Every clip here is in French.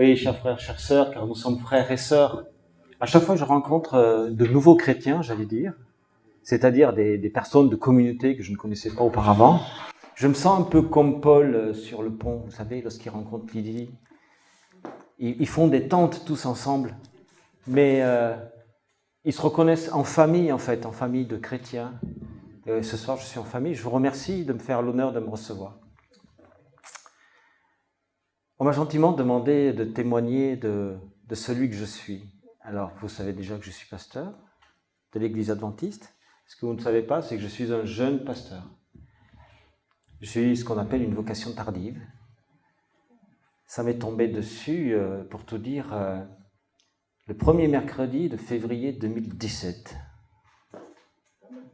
Oui, chers frères, chères sœurs, car nous sommes frères et sœurs. À chaque fois, je rencontre de nouveaux chrétiens, j'allais dire, c'est-à-dire des personnes de communauté que je ne connaissais pas auparavant. Je me sens un peu comme Paul sur le pont, vous savez, lorsqu'il rencontre Lydie. Ils font des tentes tous ensemble, mais ils se reconnaissent en famille, en fait, en famille de chrétiens. Et ce soir, je suis en famille. Je vous remercie de me faire l'honneur de me recevoir. On m'a gentiment demandé de témoigner de celui que je suis. Alors, vous savez déjà que je suis pasteur de l'Église adventiste. Ce que vous ne savez pas, c'est que je suis un jeune pasteur. Je suis ce qu'on appelle une vocation tardive. Ça m'est tombé dessus, pour tout dire, le premier mercredi de février 2017.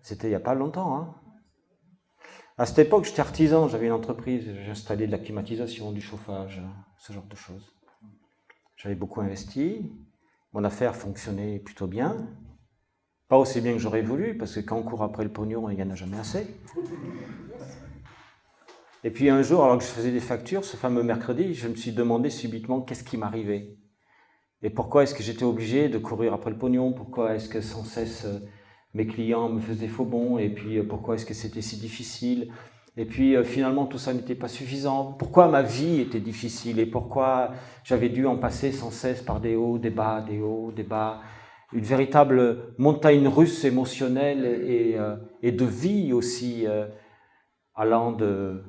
C'était il n'y a pas longtemps, hein. À cette époque, j'étais artisan, j'avais une entreprise, j'installais de la climatisation, du chauffage, ce genre de choses. J'avais beaucoup investi, mon affaire fonctionnait plutôt bien. Pas aussi bien que j'aurais voulu, parce que quand on court après le pognon, il n'y en a jamais assez. Et puis un jour, alors que je faisais des factures, ce fameux mercredi, je me suis demandé subitement qu'est-ce qui m'arrivait. Et pourquoi est-ce que j'étais obligé de courir après le pognon? Pourquoi est-ce que sans cesse mes clients me faisaient faux bons? Et puis pourquoi est-ce que c'était si difficile? Et puis finalement tout ça n'était pas suffisant. Pourquoi ma vie était difficile? Et pourquoi j'avais dû en passer sans cesse par des hauts, des bas, des hauts, des bas? Une véritable montagne russe émotionnelle et de vie aussi, allant de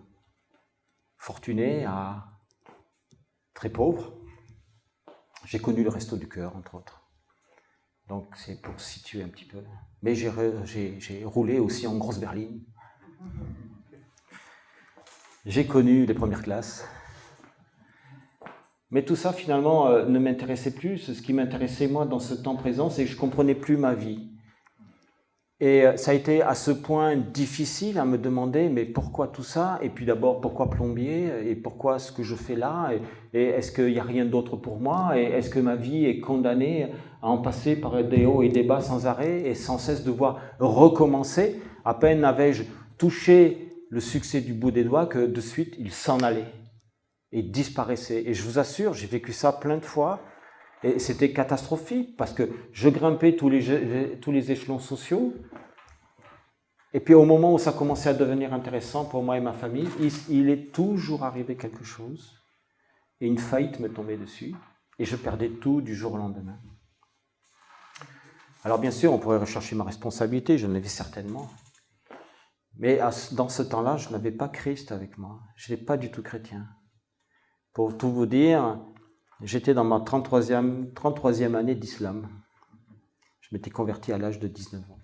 fortuné à très pauvre. J'ai connu le resto du cœur, entre autres. Donc c'est pour situer un petit peu. Mais j'ai roulé aussi en grosse berline. J'ai connu les premières classes. Mais tout ça, finalement, ne m'intéressait plus. Ce qui m'intéressait, moi, dans ce temps présent, c'est que je ne comprenais plus ma vie. Et ça a été à ce point difficile à me demander, mais pourquoi tout ça? Et puis d'abord, pourquoi plombier? Et pourquoi ce que je fais là? Et est-ce qu'il n'y a rien d'autre pour moi? Et est-ce que ma vie est condamnée à en passer par des hauts et des bas sans arrêt et sans cesse devoir recommencer? À peine avais-je touché le succès du bout des doigts que de suite, il s'en allait et disparaissait. Et je vous assure, j'ai vécu ça plein de fois. Et c'était catastrophique parce que je grimpais tous les échelons sociaux. Et puis au moment où ça commençait à devenir intéressant pour moi et ma famille, il est toujours arrivé quelque chose. Et une faillite me tombait dessus. Et je perdais tout du jour au lendemain. Alors bien sûr, on pourrait rechercher ma responsabilité, je l'avais certainement. Mais dans ce temps-là, je n'avais pas Christ avec moi. Je n'étais pas du tout chrétien. Pour tout vous dire, j'étais dans ma 33e année d'islam. Je m'étais converti à l'âge de 19 ans.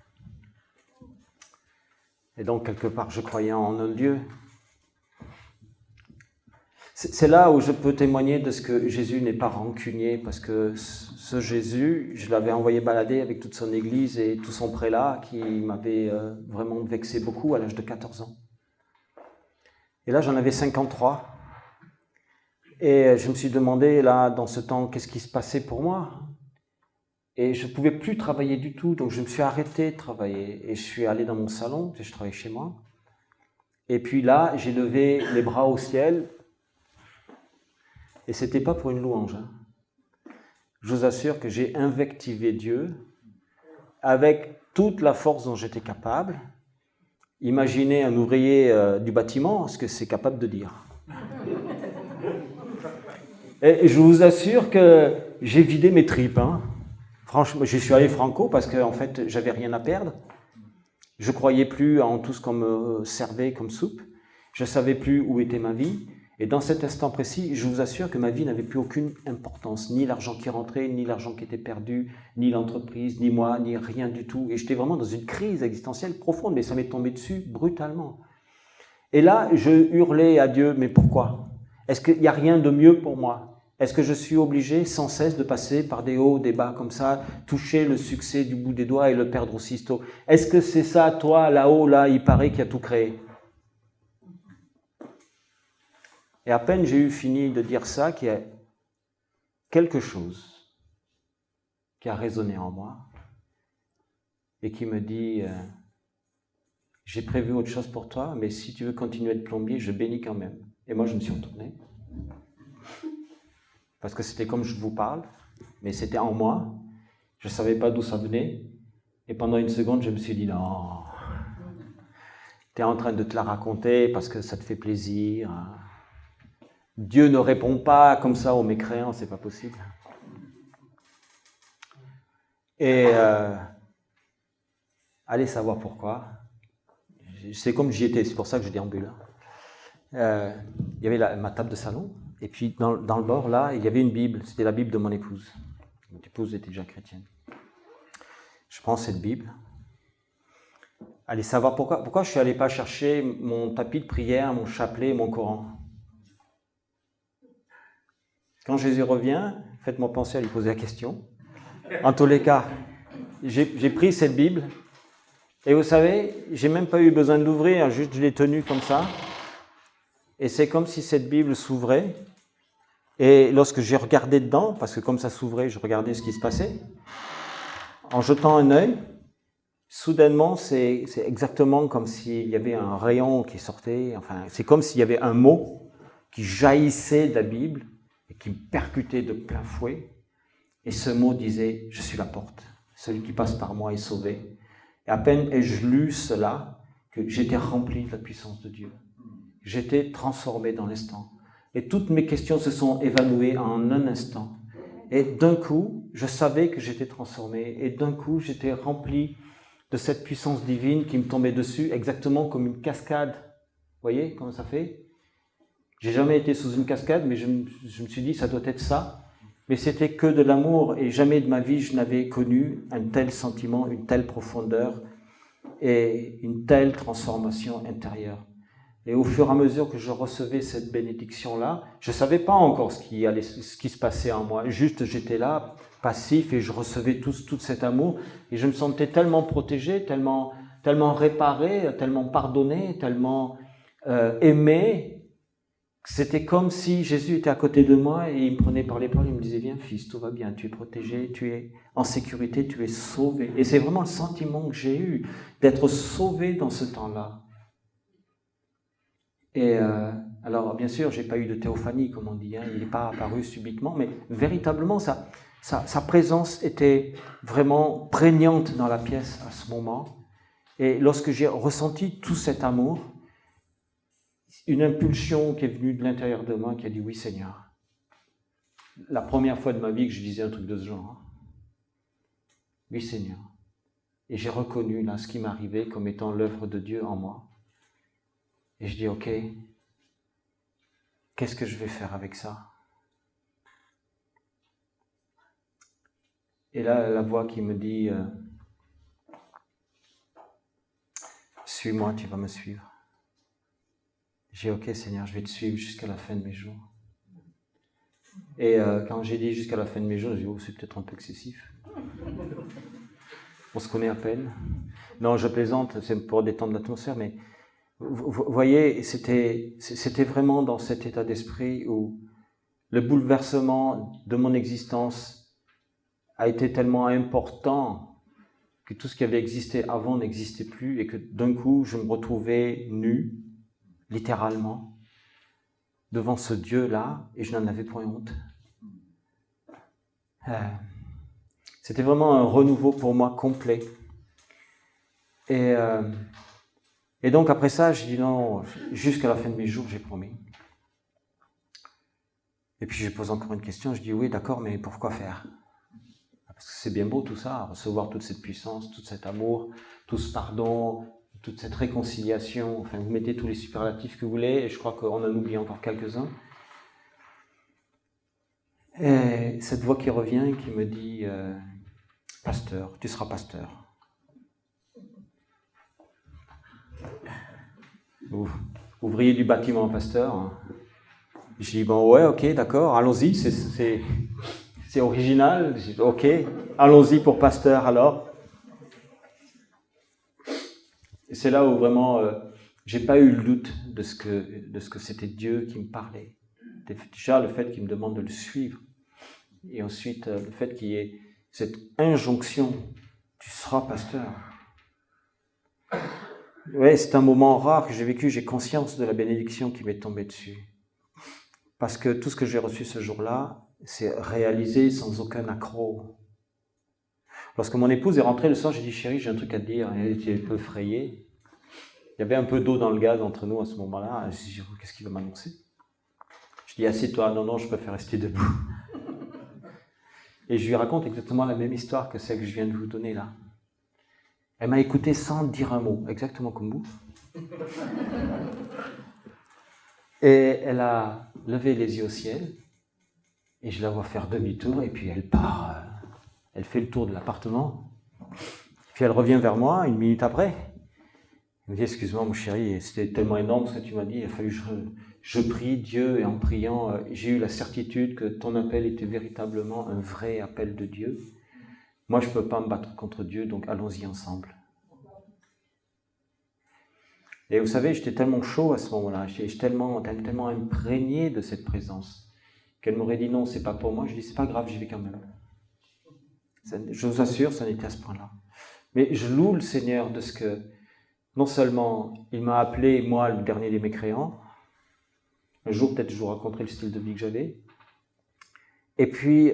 Et donc, quelque part, je croyais en un Dieu. C'est là où je peux témoigner de ce que Jésus n'est pas rancunier, parce que ce Jésus, je l'avais envoyé balader avec toute son église et tout son prélat, qui m'avait vraiment vexé beaucoup à l'âge de 14 ans. Et là, j'en avais 53. Et je me suis demandé, là, dans ce temps, qu'est-ce qui se passait pour moi? Et je ne pouvais plus travailler du tout, donc je me suis arrêté de travailler. Et je suis allé dans mon salon, je travaillais chez moi. Et puis là, j'ai levé les bras au ciel. Et ce n'était pas pour une louange. Hein. Je vous assure que j'ai invectivé Dieu avec toute la force dont j'étais capable. Imaginez un ouvrier du bâtiment, ce que c'est capable de dire. Et je vous assure que j'ai vidé mes tripes. Hein. Franchement, je suis allé franco parce qu'en fait, j'avais rien à perdre. Je ne croyais plus en tout ce qu'on me servait comme soupe. Je ne savais plus où était ma vie. Et dans cet instant précis, je vous assure que ma vie n'avait plus aucune importance. Ni l'argent qui rentrait, ni l'argent qui était perdu, ni l'entreprise, ni moi, ni rien du tout. Et j'étais vraiment dans une crise existentielle profonde, mais ça m'est tombé dessus brutalement. Et là, je hurlais à Dieu, mais pourquoi? Est-ce qu'il n'y a rien de mieux pour moi? Est-ce que je suis obligé sans cesse de passer par des hauts, des bas comme ça, toucher le succès du bout des doigts et le perdre aussitôt? Est-ce que c'est ça, toi, là-haut, là, il paraît qu'il a tout créé? Et à peine j'ai eu fini de dire ça, qu'il y a quelque chose qui a résonné en moi et qui me dit j'ai prévu autre chose pour toi, mais si tu veux continuer de plombier, je bénis quand même. Et moi, je me suis retourné. parce que c'était comme je vous parle, mais c'était en moi. Je ne savais pas d'où ça venait. Et pendant une seconde, je me suis dit, non, tu es en train de te la raconter parce que ça te fait plaisir. Dieu ne répond pas comme ça aux mécréants, c'est pas possible. Et allez savoir pourquoi. C'est comme j'y étais, c'est pour ça que je déambule. Il y avait ma table de salon, et puis dans le bord, là, il y avait une Bible. C'était la Bible de mon épouse. Mon épouse était déjà chrétienne. Je prends cette Bible. Allez savoir pourquoi je suis allé pas chercher mon tapis de prière, mon chapelet, mon Coran. Quand Jésus revient, faites-moi penser à lui poser la question. En tous les cas, j'ai pris cette Bible, et vous savez, j'ai même pas eu besoin de l'ouvrir, juste je l'ai tenue comme ça. Et c'est comme si cette Bible s'ouvrait. Et lorsque j'ai regardé dedans, parce que comme ça s'ouvrait, je regardais ce qui se passait, en jetant un œil, soudainement, c'est exactement comme s'il y avait un rayon qui sortait, enfin, c'est comme s'il y avait un mot qui jaillissait de la Bible et qui me percutait de plein fouet. Et ce mot disait « Je suis la porte, celui qui passe par moi est sauvé ». Et à peine ai-je lu cela, que j'étais rempli de la puissance de Dieu. J'étais transformé dans l'instant. Et toutes mes questions se sont évanouies en un instant. Et d'un coup, je savais que j'étais transformé. Et d'un coup, j'étais rempli de cette puissance divine qui me tombait dessus, exactement comme une cascade. Vous voyez comment ça fait? J'ai jamais été sous une cascade, mais je me suis dit, ça doit être ça. Mais c'était que de l'amour, et jamais de ma vie je n'avais connu un tel sentiment, une telle profondeur et une telle transformation intérieure. Et au fur et à mesure que je recevais cette bénédiction-là, je ne savais pas encore ce qui se passait en moi. Juste, j'étais là, passif, et je recevais tout cet amour. Et je me sentais tellement protégé, tellement réparé, tellement pardonné, tellement aimé. C'était comme si Jésus était à côté de moi et il me prenait par l'épaule, il me disait « Viens fils, tout va bien, tu es protégé, tu es en sécurité, tu es sauvé. » Et c'est vraiment le sentiment que j'ai eu d'être sauvé dans ce temps-là. Et alors, bien sûr, j'ai pas eu de théophanie, comme on dit, hein, il n'est pas apparu subitement, mais véritablement, sa présence était vraiment prégnante dans la pièce à ce moment. Et lorsque j'ai ressenti tout cet amour, une impulsion qui est venue de l'intérieur de moi qui a dit « Oui, Seigneur ». La première fois de ma vie que je disais un truc de ce genre. « Oui, Seigneur ». Et j'ai reconnu là ce qui m'arrivait comme étant l'œuvre de Dieu en moi. Et je dis, ok, qu'est-ce que je vais faire avec ça? Et là, la voix qui me dit, suis-moi, tu vas me suivre. J'ai dit, ok Seigneur, je vais te suivre jusqu'à la fin de mes jours. Et quand j'ai dit jusqu'à la fin de mes jours, j'ai dit, oh, c'est peut-être un peu excessif. On se connaît à peine. Non, je plaisante, c'est pour détendre l'atmosphère, mais vous voyez, c'était vraiment dans cet état d'esprit où le bouleversement de mon existence a été tellement important que tout ce qui avait existé avant n'existait plus et que d'un coup, je me retrouvais nu, littéralement, devant ce Dieu-là et je n'en avais point honte. C'était vraiment un renouveau pour moi complet. Et donc après ça, j'ai dit non, jusqu'à la fin de mes jours, j'ai promis. Et puis je pose encore une question, je dis oui, d'accord, mais pourquoi faire? Parce que c'est bien beau tout ça, recevoir toute cette puissance, tout cet amour, tout ce pardon, toute cette réconciliation, enfin vous mettez tous les superlatifs que vous voulez, et je crois qu'on en oublie encore quelques-uns. Et cette voix qui revient, qui me dit pasteur, tu seras pasteur. Ouvrier du bâtiment, pasteur. Hein. Je dis bon ouais, ok, d'accord, allons-y, c'est original. Je dis, ok, allons-y pour pasteur alors. Et c'est là où vraiment j'ai pas eu le doute de ce que c'était Dieu qui me parlait. Déjà le fait qu'il me demande de le suivre, et ensuite le fait qu'il y ait cette injonction, tu seras pasteur. Ouais, c'est un moment rare que j'ai vécu, j'ai conscience de la bénédiction qui m'est tombée dessus. Parce que tout ce que j'ai reçu ce jour-là, c'est réalisé sans aucun accroc. Lorsque mon épouse est rentrée le soir, j'ai dit, chérie, j'ai un truc à te dire. Elle était un peu effrayée. Il y avait un peu d'eau dans le gaz entre nous à ce moment-là. Je dis, qu'est-ce qu'il va m'annoncer? Je dis, assieds-toi. Non, je préfère rester debout. Et je lui raconte exactement la même histoire que celle que je viens de vous donner là. Elle m'a écouté sans dire un mot, exactement comme vous. Et elle a levé les yeux au ciel, et je la vois faire demi-tour, et puis elle part, elle fait le tour de l'appartement, puis elle revient vers moi 1 minute après. Elle me dit, excuse-moi mon chéri, c'était tellement énorme ce que tu m'as dit, il a fallu que je prie Dieu, et en priant, j'ai eu la certitude que ton appel était véritablement un vrai appel de Dieu. Moi je ne peux pas me battre contre Dieu, donc allons-y ensemble. Et vous savez, j'étais tellement chaud à ce moment-là, j'étais tellement imprégné de cette présence, qu'elle m'aurait dit non, c'est pas pour moi. Je dis, c'est pas grave, j'y vais quand même. Je vous assure, ça n'était à ce point-là. Mais je loue le Seigneur de ce que, non seulement il m'a appelé, moi, le dernier des mécréants, un jour peut-être je vous raconterai le style de vie que j'avais, et puis,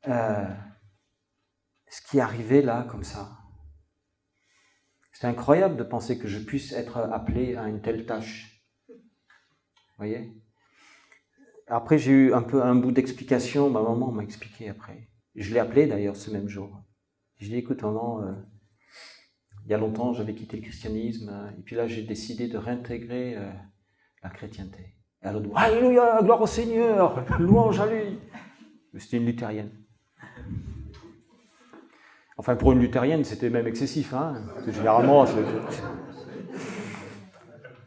ce qui est arrivé là, comme ça, c'est incroyable de penser que je puisse être appelé à une telle tâche. Vous voyez? Après, j'ai eu un bout d'explication. Ma maman m'a expliqué après. Je l'ai appelé d'ailleurs ce même jour. Je lui ai dit, écoute maman, il y a longtemps j'avais quitté le christianisme, et puis là j'ai décidé de réintégrer la chrétienté. Et elle a dit, alléluia, gloire au Seigneur, louange à lui. C'était une luthérienne. Enfin, pour une luthérienne, c'était même excessif. Hein. Généralement,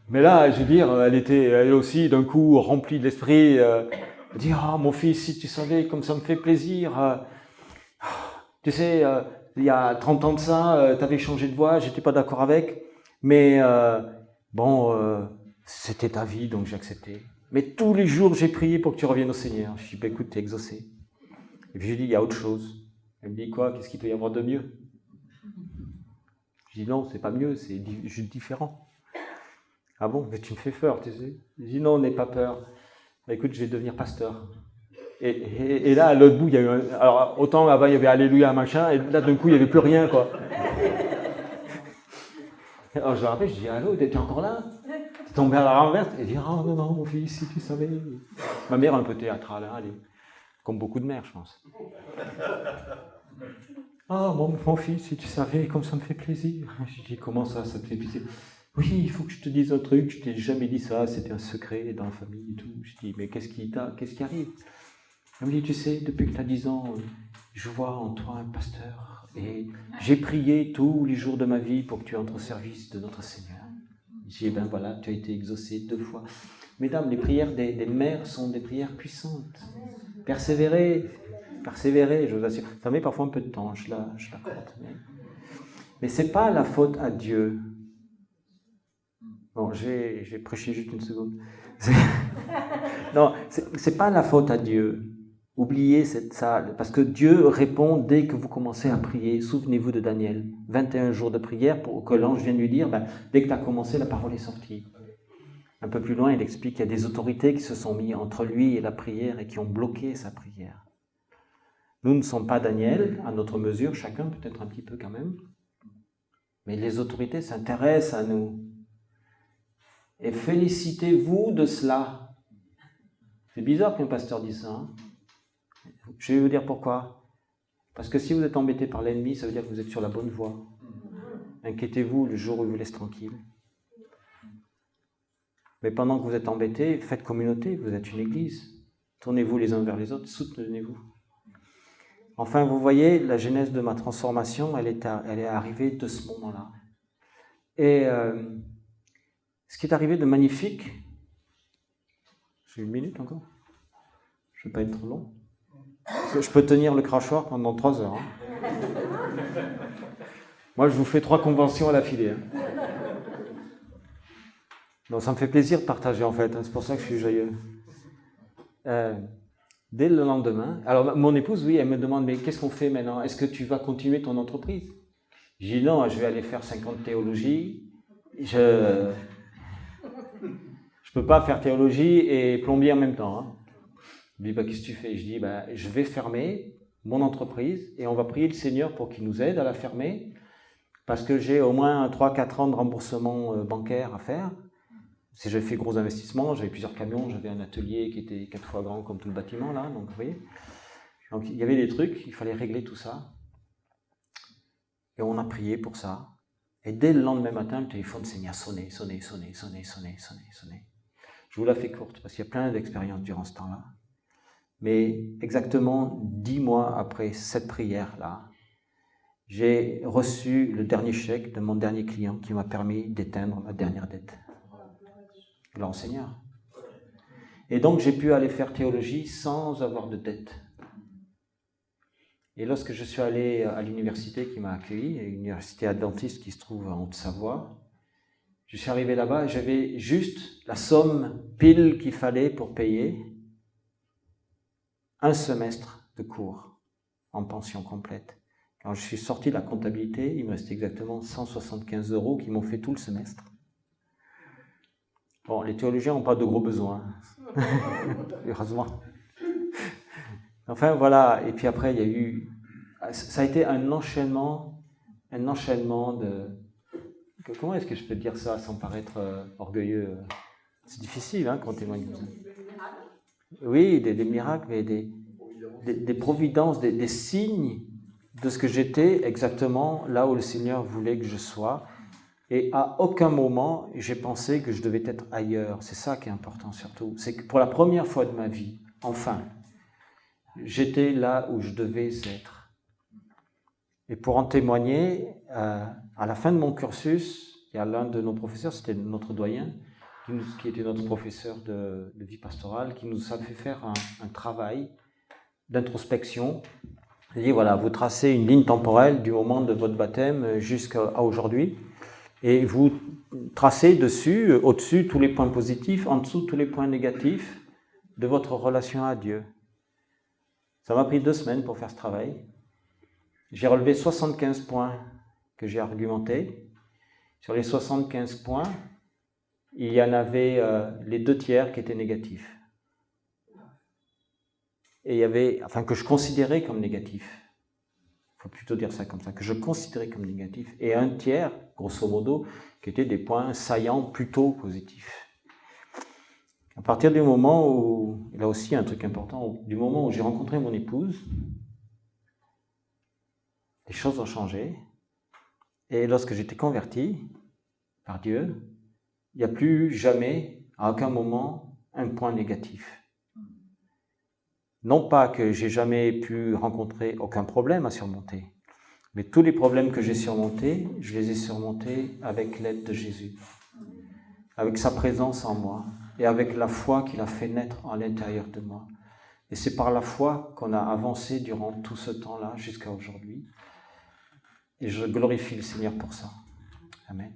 mais là, je veux dire, elle était elle aussi d'un coup remplie de l'esprit. Elle dit, mon fils, si tu savais comme ça me fait plaisir. Tu sais, il y a 30 ans de ça, tu avais changé de voie, j'étais pas d'accord avec. Mais c'était ta vie, donc j'ai accepté. Mais tous les jours, j'ai prié pour que tu reviennes au Seigneur. Je dis, écoute, t'es exaucé. Et puis je dis, il y a autre chose. Elle me dit, quoi? Qu'est-ce qu'il peut y avoir de mieux? Je dis, non, c'est pas mieux, c'est juste différent. Ah bon, mais tu me fais peur, tu sais. Je dis, non, n'aie pas peur. Bah, écoute, je vais devenir pasteur. Et là, à l'autre bout, il y a eu alors, autant avant, il y avait Alléluia, machin, et là, d'un coup, il n'y avait plus rien, quoi. Alors, je me rappelle, je dis, allô, t'es encore là? T'es tombé à la renverse? Et je dis, non, mon fils, si tu savais. Ma mère, un peu théâtrale, hein, elle est comme beaucoup de mères, je pense. Mon fils, si tu savais, comme ça me fait plaisir. Je dis, comment ça te fait plaisir? Oui, il faut que je te dise un truc, je t'ai jamais dit ça, c'était un secret dans la famille et tout. Je dis, mais qu'est-ce qui arrive? Elle me dit, tu sais, depuis que tu as 10 ans, je vois en toi un pasteur, et j'ai prié tous les jours de ma vie pour que tu entres au service de notre Seigneur. Je dis, voilà, tu as été exaucé 2 fois. Mesdames, les prières des mères sont des prières puissantes. Persévérez, je vous assure. Ça met parfois un peu de temps, je l'accorde. Mais ce n'est pas la faute à Dieu. Bon, je vais prêcher juste une seconde. Non, c'est pas la faute à Dieu. Oubliez ça, parce que Dieu répond dès que vous commencez à prier. Souvenez-vous de Daniel, 21 jours de prière pour que l'ange vienne lui dire, dès que tu as commencé, la parole est sortie. Un peu plus loin, il explique qu'il y a des autorités qui se sont mises entre lui et la prière et qui ont bloqué sa prière. Nous ne sommes pas Daniel, à notre mesure, chacun peut-être un petit peu quand même, mais les autorités s'intéressent à nous. Et félicitez-vous de cela. C'est bizarre qu'un pasteur dise ça. Hein. Je vais vous dire pourquoi. Parce que si vous êtes embêté par l'ennemi, ça veut dire que vous êtes sur la bonne voie. Inquiétez-vous le jour où il vous laisse tranquille. Mais pendant que vous êtes embêté, faites communauté, vous êtes une église. Tournez-vous les uns vers les autres, soutenez-vous. Enfin, vous voyez, la genèse de ma transformation, elle est arrivée de ce moment-là. Et ce qui est arrivé de magnifique, j'ai 1 minute encore, je ne vais pas être trop long, je peux tenir le crachoir pendant 3 heures. Hein. Moi, je vous fais 3 conventions à l'affilée. Hein. Donc, ça me fait plaisir de partager, en fait, hein, c'est pour ça que je suis joyeux. Dès le lendemain, alors mon épouse, oui, elle me demande, mais qu'est-ce qu'on fait maintenant? Est-ce que tu vas continuer ton entreprise? Je dis non, je vais aller faire 50 théologies. Je peux pas faire théologie et plombier en même temps. Hein. Il me dit, bah, qu'est-ce que tu fais? Je dis, bah, je vais fermer mon entreprise et on va prier le Seigneur pour qu'il nous aide à la fermer parce que j'ai au moins 3-4 ans de remboursement bancaire à faire. Si j'avais fait gros investissements, j'avais plusieurs camions, j'avais un atelier qui était 4 fois grand comme tout le bâtiment là, donc vous voyez. Donc il y avait des trucs, il fallait régler tout ça. Et on a prié pour ça. Et dès le lendemain matin, le téléphone s'est mis à sonner. Je vous la fais courte parce qu'il y a plein d'expériences durant ce temps-là. Mais exactement 10 mois après cette prière-là, j'ai reçu le dernier chèque de mon dernier client qui m'a permis d'éteindre ma dernière dette. Gloire au Seigneur. Et donc j'ai pu aller faire théologie sans avoir de dette. Et lorsque je suis allé à l'université qui m'a accueilli, une université adventiste qui se trouve en Haute-Savoie, je suis arrivé là-bas et j'avais juste la somme pile qu'il fallait pour payer un semestre de cours en pension complète. Quand je suis sorti de la comptabilité, il me restait exactement 175 € qui m'ont fait tout le semestre. Bon, les théologiens n'ont pas de gros besoins, heureusement. Enfin voilà, et puis après il y a eu, ça a été un enchaînement de, comment est-ce que je peux dire ça sans paraître orgueilleux? C'est difficile hein, quand on témoigne comme ça. Oui, des miracles, mais des providences, des signes de ce que j'étais exactement là où le Seigneur voulait que je sois. Et à aucun moment, j'ai pensé que je devais être ailleurs. C'est ça qui est important surtout. C'est que pour la première fois de ma vie, enfin, j'étais là où je devais être. Et pour en témoigner, à la fin de mon cursus, il y a l'un de nos professeurs, c'était notre doyen, qui était notre professeur de vie pastorale, qui nous a fait faire un travail d'introspection. Il dit, voilà, vous tracez une ligne temporelle du moment de votre baptême jusqu'à aujourd'hui, et vous tracez dessus, au-dessus, tous les points positifs, en dessous, tous les points négatifs de votre relation à Dieu. Ça m'a pris 2 semaines pour faire ce travail. J'ai relevé 75 points que j'ai argumentés. Sur les 75 points, il y en avait les 2 tiers qui étaient négatifs. Et il y avait, enfin que je considérais comme négatifs. Il faut plutôt dire ça comme ça, que je considérais comme négatifs. Et 1 tiers, grosso modo, qui étaient des points saillants plutôt positifs. À partir du moment où, là aussi un truc important, du moment où j'ai rencontré mon épouse, les choses ont changé. Et lorsque j'étais converti par Dieu, il n'y a plus jamais, à aucun moment, un point négatif. Non pas que j'ai jamais pu rencontrer aucun problème à surmonter, mais tous les problèmes que j'ai surmontés, je les ai surmontés avec l'aide de Jésus, avec sa présence en moi et avec la foi qu'il a fait naître à l'intérieur de moi. Et c'est par la foi qu'on a avancé durant tout ce temps-là jusqu'à aujourd'hui. Et je glorifie le Seigneur pour ça. Amen.